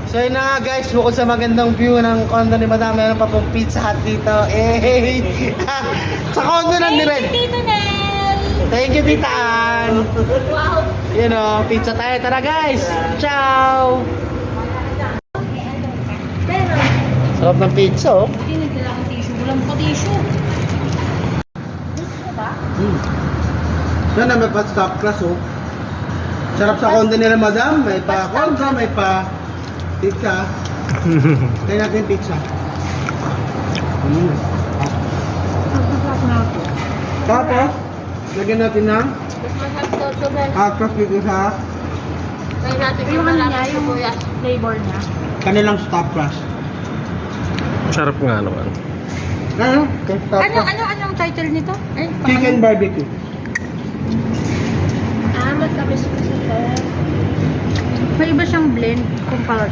So yun na nga guys, bukod sa magandang view ng condo ni Madam, meron pa pong Pizza Hut dito. Eh, sa condo na ni Red. Tito Nel! Thank you, Tita Ann. Wow! Yun o, pizza tayo. Tara guys! Ciao! Sarap ng pizza oh. Hindi nagkailangan tissue. Walang pa tissue. Gusto ba? Sana may pa-stop class oh. Sarap sa condo nila Madam. May pa condo, may pa pizza. Tayo natin yung pizza. Tapos, lagyan natin ng across dito sa Yung ano niya, yung flavor niya. kanilang stop class. Sarap nga naman. Ano? Stop class. Anong title nito? Chicken barbecue. Matamis ko siya. May iba siyang blend kumpara